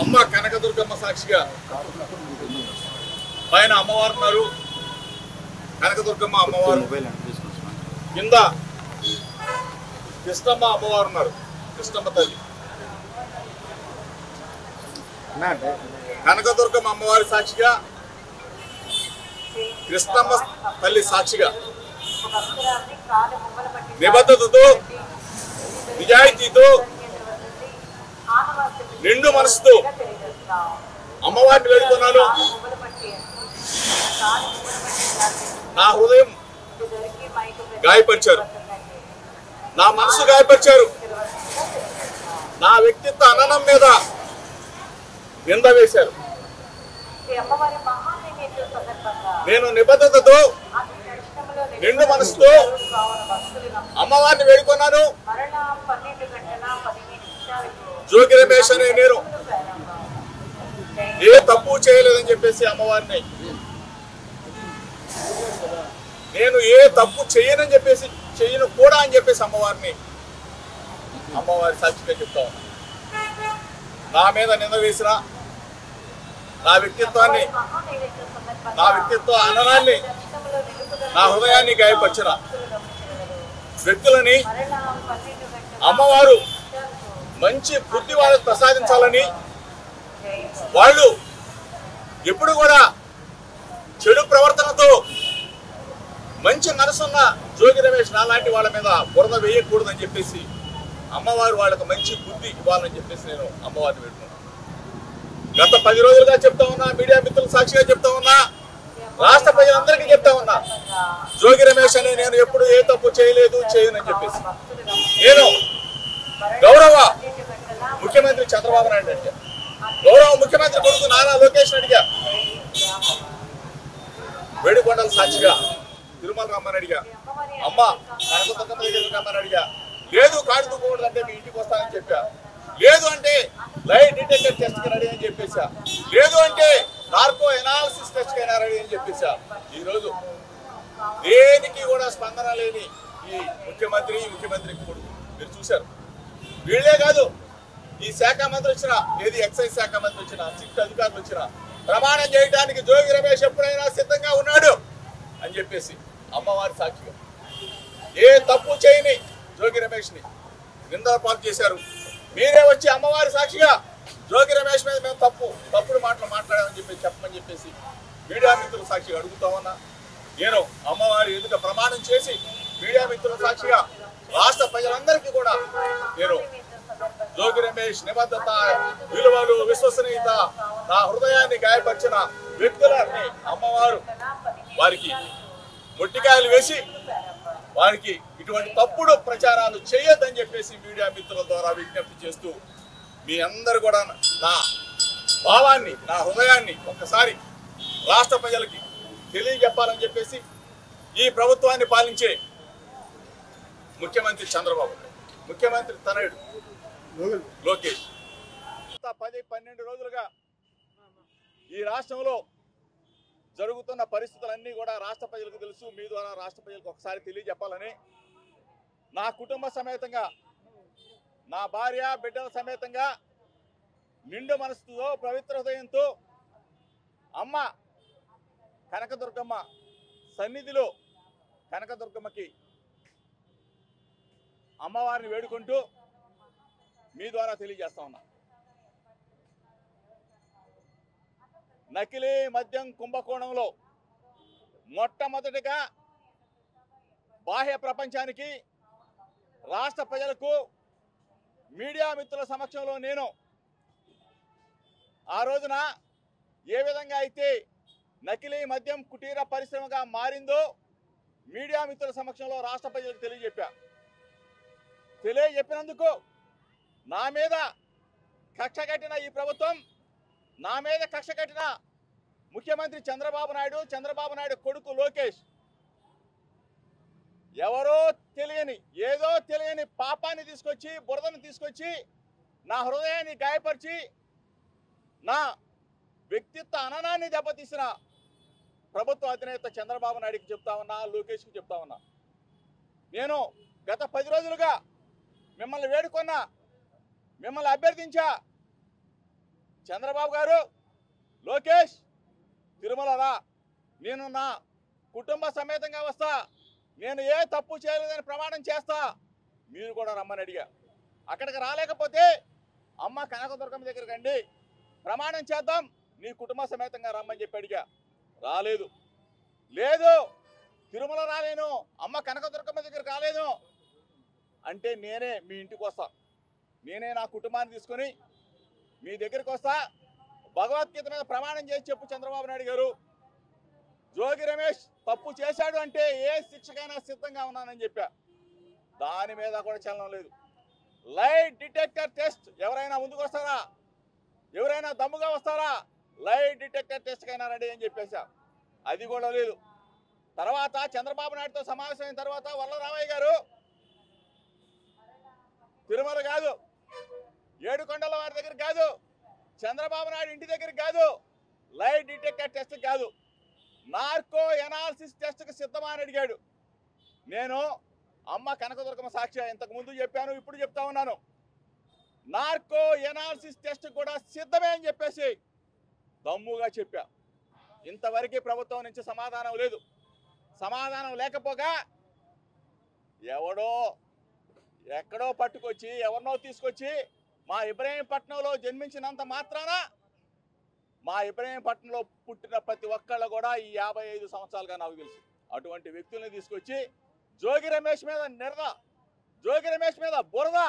అమ్మ కనకదుర్గమ్మ సాక్షిగా పైన అమ్మవారు ఉన్నారు. కనకదుర్గమ్మ అమ్మవారు కింద కృష్ణమ్మ అమ్మవారు ఉన్నారు. కృష్ణమ్మ తల్లి కనకదుర్గమ్మ అమ్మవారి సాక్షిగా, కృష్ణమ్మ తల్లి సాక్షిగా నిబద్ధతతో నిజాయితీతో నిండు మనసుతో అమ్మవారిని వేడుకున్నాను. నా హృదయం గాయపరిచారు, నా మనసు గాయపరిచారు, నా వ్యక్తిత్వ అననం మీద నింద వేశారు. నేను నిబద్ధతతో నిండు మనసుతో అమ్మవారిని వేడుకున్నాను. జోగి రమేష్ అనే నేను ఏ తప్పు చేయలేదని చెప్పేసి అమ్మవారిని, నేను ఏ తప్పు చేయనని చెప్పేసి, చేయను కూడా అని చెప్పేసి అమ్మవారిని సాక్షిగా చెప్తా ఉన్నా. నా మీద నింద వేసిన నా వ్యక్తిత్వ అననాన్ని, నా హృదయాన్ని గాయపరిచిన వ్యక్తులని అమ్మవారు మంచి బుద్ధి వాళ్ళకు ప్రసాదించాలని, వాళ్ళు ఎప్పుడు కూడా చెడు ప్రవర్తనతో మంచి మనసున్న జోగి రమేష్ నాలాంటి వాళ్ళ మీద బురద వేయకూడదని చెప్పేసి అమ్మవారు వాళ్ళకు మంచి బుద్ధి ఇవ్వాలని చెప్పేసి నేను అమ్మవారిని పెట్టుకున్నాను. గత 10 రోజులుగా చెప్తా ఉన్నా, మీడియా మిత్రుల సాక్షిగా చెప్తా ఉన్నా, రాష్ట్ర ప్రజలందరికీ చెప్తా ఉన్నా, జోగి రమేష్ అని నేను ఎప్పుడు ఏ తప్పు చేయలేదు, చేయనని చెప్పేసి. నేను గౌరవ ముఖ్యమంత్రి చంద్రబాబు నాయుడు అడిగా, గౌరవ ముఖ్యమంత్రి కొడుకు నారా లోకేష్ అడిగా, వేడుకొండల సాక్షిగా తిరుమల రమ్మని అడిగా, అమ్మ కనకదుర్గమ్మ దగ్గరికి రమ్మని అడిగా. లేదు కాడు దుక్కకూడదంటే మీ ఇంటికి వస్తానని చెప్పా. లేదు అంటే లైట్ డిటెక్టర్ టెస్ట్ కి రెడీ అని చెప్పేసా. లేదు అంటే నార్కో ఎనాలిసిస్ టెస్ట్ కైనా రెడీ అని చెప్పేసా. ఈ రోజు దేనికి కూడా స్పందన లేని ఈ ముఖ్యమంత్రి కొడుకు మీరు చూశారు. వీళ్లే కాదు, ఈ శాఖ మంత్రి వచ్చిన, ఏది ఎక్సైజ్ శాఖ మంత్రి వచ్చిన, సిట్ అధికారులు వచ్చిన ప్రమాణం చేయడానికి జోగి రమేష్ ఎప్పుడైనా సిద్ధంగా ఉన్నాడు అని చెప్పేసి అమ్మవారి సాక్షిగా ఏ తప్పు చేయని జోగి రమేష్ ని నిందల పాలు చేశారు. మీరే వచ్చి అమ్మవారి సాక్షిగా జోగి రమేష్ మీద మేము తప్పుడు మాటలు మాట్లాడామని చెప్పమని చెప్పేసి మీడియా మిత్రుల సాక్షిగా అడుగుతా ఉన్నా. నేను అమ్మవారి ఎదుట ప్రమాణం చేసి మీడియా మిత్రుల సాక్షిగా రాష్ట్ర ప్రజలందరికీ కూడా నేను జోగి రమేష్ నిబద్ధత, విలువలు, విశ్వసనీయత, నా హృదయాన్ని గాయపరిచిన వ్యక్తులని అమ్మవారు వారికి మొట్టికాయలు వేసి వారికి ఇటువంటి తప్పుడు ప్రచారాలు చేయొద్దని చెప్పేసి మీడియా మిత్రుల ద్వారా విజ్ఞప్తి చేస్తూ, మీ అందరూ కూడా నా భావాన్ని, నా హృదయాన్ని ఒక్కసారి రాష్ట్ర ప్రజలకి తెలియజెప్పాలని చెప్పేసి ఈ ప్రభుత్వాన్ని పాలించే ముఖ్యమంత్రి చంద్రబాబు, ముఖ్యమంత్రి తనయుడు లోకేష్ 10-12 రోజులుగా ఈ రాష్ట్రంలో జరుగుతున్న పరిస్థితులన్నీ కూడా రాష్ట్ర ప్రజలకు తెలుసు. మీ ద్వారా రాష్ట్ర ప్రజలకు ఒకసారి తెలియజెప్పాలని నా కుటుంబ సమేతంగా, నా భార్య బిడ్డల సమేతంగా నిండు మనసుతో, పవిత్ర హృదయంతో అమ్మ కనకదుర్గమ్మ సన్నిధిలో కనకదుర్గమ్మకి అమ్మవారిని వేడుకుంటూ మీ ద్వారా తెలియజేస్తా ఉన్నా. నకిలీ మద్యం కుంభకోణంలో మొట్టమొదటిగా బాహ్య ప్రపంచానికి, రాష్ట్ర ప్రజలకు, మీడియా మిత్రుల సమక్షంలో నేను ఆ రోజున ఏ విధంగా అయితే నకిలీ మద్యం కుటీర పరిశ్రమగా మారిందో మీడియా మిత్రుల సమక్షంలో రాష్ట్ర ప్రజలకు తెలియజెప్పినందుకు నా మీద కక్ష కట్టిన ఈ ప్రభుత్వం, నా మీద కక్ష కట్టిన ముఖ్యమంత్రి చంద్రబాబు నాయుడు కొడుకు లోకేష్ ఎవరో తెలియని, ఏదో తెలియని పాపాన్ని తీసుకొచ్చి, బురదను తీసుకొచ్చి నా హృదయాన్ని గాయపరిచి, నా వ్యక్తిత్వ అననాన్ని దెబ్బతీసిన ప్రభుత్వ అధినేత చంద్రబాబు నాయుడుకి చెప్తా ఉన్నా, లోకేష్కి చెప్తా ఉన్నా. నేను గత 10 రోజులుగా మిమ్మల్ని వేడుకున్నా, మిమ్మల్ని అభ్యర్థించా, చంద్రబాబు గారు, లోకేష్ తిరుమల రా, నేను నా కుటుంబ సమేతంగా వస్తా, నేను ఏ తప్పు చేయలేదని ప్రమాణం చేస్తా, మీరు కూడా రమ్మని అడిగా. అక్కడికి రాలేకపోతే అమ్మ కనకదుర్గమ్మ దగ్గరికి రండి, ప్రమాణం చేద్దాం, నీ కుటుంబ సమేతంగా రమ్మని చెప్పి అడిగా. రాలేదు. లేదు తిరుమల రాలేను, అమ్మ కనకదుర్గమ్మ దగ్గరికి రాలేను అంటే నేనే మీ ఇంటికి వస్తా, నేనే నా కుటుంబాన్ని తీసుకొని మీ దగ్గరికి వస్తా, భగవద్గీత మీద ప్రమాణం చేసి చెప్పు చంద్రబాబు నాయుడు గారు, జోగి రమేష్ తప్పు చేశాడు అంటే ఏ శిక్షకైనా సిద్ధంగా ఉన్నానని చెప్పా. దాని మీద కూడా చలనం లేదు. లైట్ డిటెక్టర్ టెస్ట్ ఎవరైనా ముందుకు వస్తారా, ఎవరైనా దమ్ముగా వస్తారా, లైట్ డిటెక్టర్ టెస్ట్ కైనా రెడీ అని చెప్పేశా. అది కూడా లేదు. తర్వాత చంద్రబాబు నాయుడుతో సమావేశమైన తర్వాత వల్లరామయ్య గారు తిరుమల కాదు, ఏడుకొండల వారి దగ్గర కాదు, చంద్రబాబు నాయుడు ఇంటి దగ్గర కాదు, లైట్ డిటెక్టర్ టెస్ట్ కాదు, నార్కో ఎనాలిసిస్ టెస్ట్కి సిద్ధమా అని అడిగాడు. నేను అమ్మ కనకదుర్గమ్మ సాక్షి ఇంతకు ముందు చెప్పాను, ఇప్పుడు చెప్తా ఉన్నాను, నార్కో ఎనాలిసిస్ టెస్ట్ కూడా సిద్ధమే అని చెప్పేసి దమ్ముగా చెప్పా. ఇంతవరకు ప్రభుత్వం నుంచి సమాధానం లేదు. సమాధానం లేకపోగా ఎవడో ఎక్కడో పట్టుకొచ్చి ఎవరినో తీసుకొచ్చి మా ఇబ్రహీంపట్నంలో జన్మించినంత మాత్రాన మా ఇబ్రహీంపట్నంలో పుట్టిన ప్రతి ఒక్కళ్ళు కూడా ఈ 55 సంవత్సరాలుగా నాకు తెలుసు. అటువంటి వ్యక్తుల్ని తీసుకొచ్చి జోగి రమేష్ మీద నిరద, జోగి రమేష్ మీద బురద,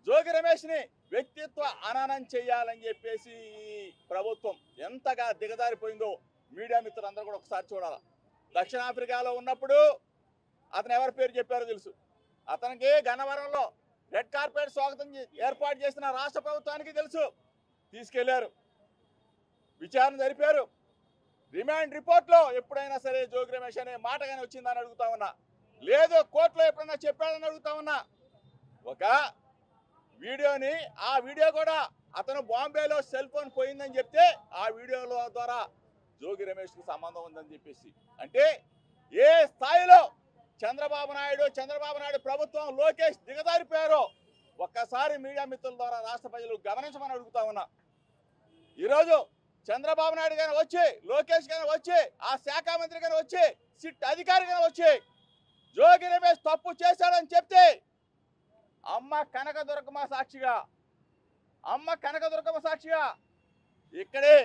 జోగి రమేష్ని వ్యక్తిత్వ హననం చేయాలని చెప్పేసి ఈ ప్రభుత్వం ఎంతగా దిగజారిపోయిందో మీడియా మిత్రులందరూ కూడా ఒకసారి చూడాలి. దక్షిణాఫ్రికాలో ఉన్నప్పుడు అతను ఎవరి పేరు చెప్పారో తెలుసు. అతనికి గన్నవరంలో రెడ్ కార్పెట్ స్వాగతం ఏర్పాటు చేసిన రాష్ట్ర ప్రభుత్వానికి తెలుసు. తీసుకెళ్లారు, విచారణ జరిపారు. రిమాండ్ రిపోర్ట్లో ఎప్పుడైనా సరే జోగి రమేష్ అనే మాట కానీ వచ్చిందని అడుగుతా ఉన్నా, లేదు కోర్టులో ఎప్పుడైనా చెప్పాడని అడుగుతా ఉన్నా. ఒక వీడియోని, ఆ వీడియో కూడా అతను బాంబేలో సెల్ ఫోన్ పోయిందని చెప్తే ఆ వీడియోల ద్వారా జోగి రమేష్కి సంబంధం ఉందని చెప్పేసి, అంటే ఏ స్థాయిలో చంద్రబాబు నాయుడు ప్రభుత్వం, లోకేష్ దిగజారిపోయారో ఒక్కసారి మీడియా మిత్రుల ద్వారా రాష్ట్ర ప్రజలు గమనించమని అడుగుతా ఉన్నా. ఈరోజు చంద్రబాబు నాయుడు గారు వచ్చి, లోకేష్ గారు వచ్చి, ఆ శాఖ మంత్రి గారు వచ్చి, సిట్ అధికారి గారు వచ్చి జోగి రమేష్ తప్పు చేశాడని చెప్తే అమ్మ కనకదుర్గమ్మ సాక్షిగా ఇక్కడే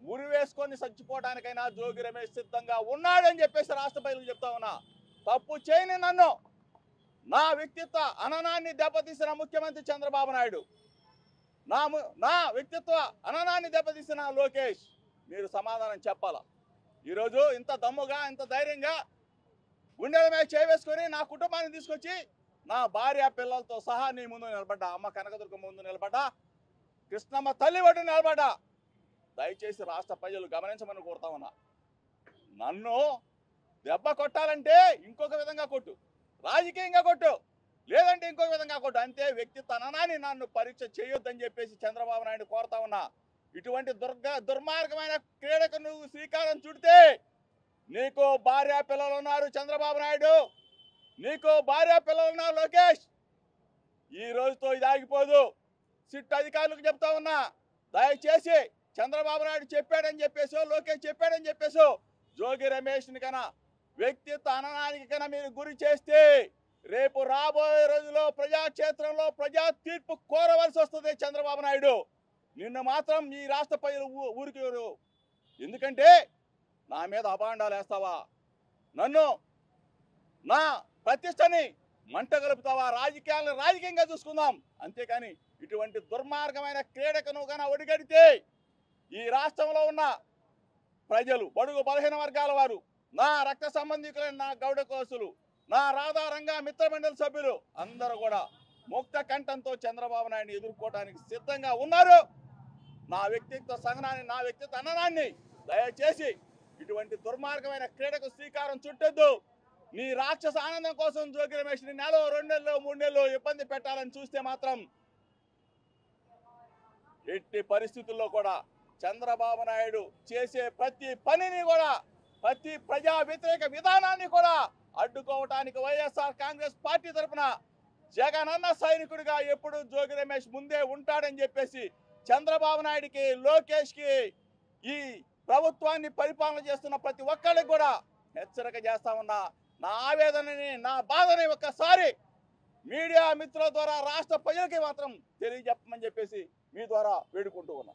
ఉరి వేసుకొని చచ్చిపోవడానికైనా జోగి రమేష్ సిద్ధంగా ఉన్నాడని చెప్పేసి రాష్ట్ర ప్రజలకు చెప్తా ఉన్నా. తప్పు చేయని నన్ను, నా వ్యక్తిత్వ హననాన్ని దెబ్బతీసిన ముఖ్యమంత్రి చంద్రబాబు నాయుడు, నా వ్యక్తిత్వ హననాన్ని దెబ్బతీసిన లోకేష్, మీరు సమాధానం చెప్పాలా. ఈరోజు ఇంత దమ్ముగా, ఇంత ధైర్యంగా గుండెల మీద చేవేసుకొని నా కుటుంబాన్ని తీసుకొచ్చి నా భార్య పిల్లలతో సహా నీ ముందు నిలబడ్డా, అమ్మ కనకదుర్గమ్మ ముందు నిలబడ్డా, కృష్ణమ్మ తల్లి ఒడ్డు నిలబడ్డా. దయచేసి రాష్ట్ర ప్రజలు గమనించమని కోరుతా ఉన్నా. నన్ను దెబ్బ కొట్టాలంటే ఇంకొక విధంగా కొట్టు, రాజకీయంగా కొట్టు, లేదంటే ఇంకొక విధంగా కొట్టు, అంతే. వ్యక్తిత్వ హననాన్ని నన్ను పరీక్ష చేయొద్దని చెప్పేసి చంద్రబాబు నాయుడు కోరుతా ఉన్నా. ఇటువంటి దుర్మార్గమైన క్రీడకు నువ్వు శ్రీకారం చుడితే నీకు భార్య పిల్లలు ఉన్నారు చంద్రబాబు నాయుడు, నీకు భార్య పిల్లలు ఉన్నారు లోకేష్. ఈ రోజుతో ఇది ఆగిపోదు. సిట్ అధికారులకు చెప్తా ఉన్నా, దయచేసి చంద్రబాబు నాయుడు చెప్పాడని చెప్పేసో, లోకేష్ చెప్పాడని చెప్పేసో జోగి రమేష్ని కన్నా వ్యక్తిత్వ హననానికి కన్నా మీరు గురి చేస్తే రేపు రాబోయే రోజుల్లో ప్రజాక్షేత్రంలో ప్రజా తీర్పు కోరవలసి వస్తుంది చంద్రబాబు నాయుడు. నిన్ను మాత్రం ఈ రాష్ట్ర ప్రజలు ఊరికి, ఎందుకంటే నా మీద అభాండాలు వేస్తావా, నన్ను, నా ప్రతిష్టని మంట కలుపుతావా, రాజకీయాలను రాజకీయంగా చూసుకుందాం, అంతేకాని ఇటువంటి దుర్మార్గమైన క్రీడకు నువ్వు కన్నా ఒడిగడితే ఈ రాష్ట్రంలో ఉన్న ప్రజలు, బడుగు బలహీన వర్గాల వారు, నా రక్త సంబంధికులైన నా గౌడ కోసులు, నా రాధారంగా మిత్రమండలి సభ్యులు అందరూ కూడా ముక్త కంఠంతో చంద్రబాబు నాయుడిని ఎదుర్కోవడానికి సిద్ధంగా ఉన్నారు. నా వ్యక్తిత్వ సహనాన్ని, నా వ్యక్తిత్వ హననాన్ని దయచేసి ఇటువంటి దుర్మార్గమైన క్రీడకు శ్రీకారం చుట్టొద్దు. నీ రాక్షస ఆనందం కోసం జోగి రమేష్ని 2 నెలలు 3 నెలలు ఇబ్బంది పెట్టాలని చూస్తే మాత్రం ఎట్టి పరిస్థితుల్లో కూడా చంద్రబాబు నాయుడు చేసే ప్రతి పనిని కూడా, ప్రతి ప్రజా వ్యతిరేక విధానాన్ని కూడా అడ్డుకోవటానికి వైఎస్ఆర్ కాంగ్రెస్ పార్టీ తరఫున జగనన్న సైనికుడిగా ఎప్పుడు జోగి రమేష్ ముందే ఉంటాడని చెప్పేసి చంద్రబాబు నాయుడికి, లోకేష్కి, ఈ ప్రభుత్వాన్ని పరిపాలన చేస్తున్న ప్రతి ఒక్కరికి కూడా హెచ్చరిక చేస్తా ఉన్నా. నా ఆవేదనని, నా బాధని ఒక్కసారి మీడియా మిత్రుల ద్వారా రాష్ట్ర ప్రజలకి మాత్రం తెలియజెప్పమని చెప్పేసి మీ ద్వారా వేడుకుంటూ ఉన్నా.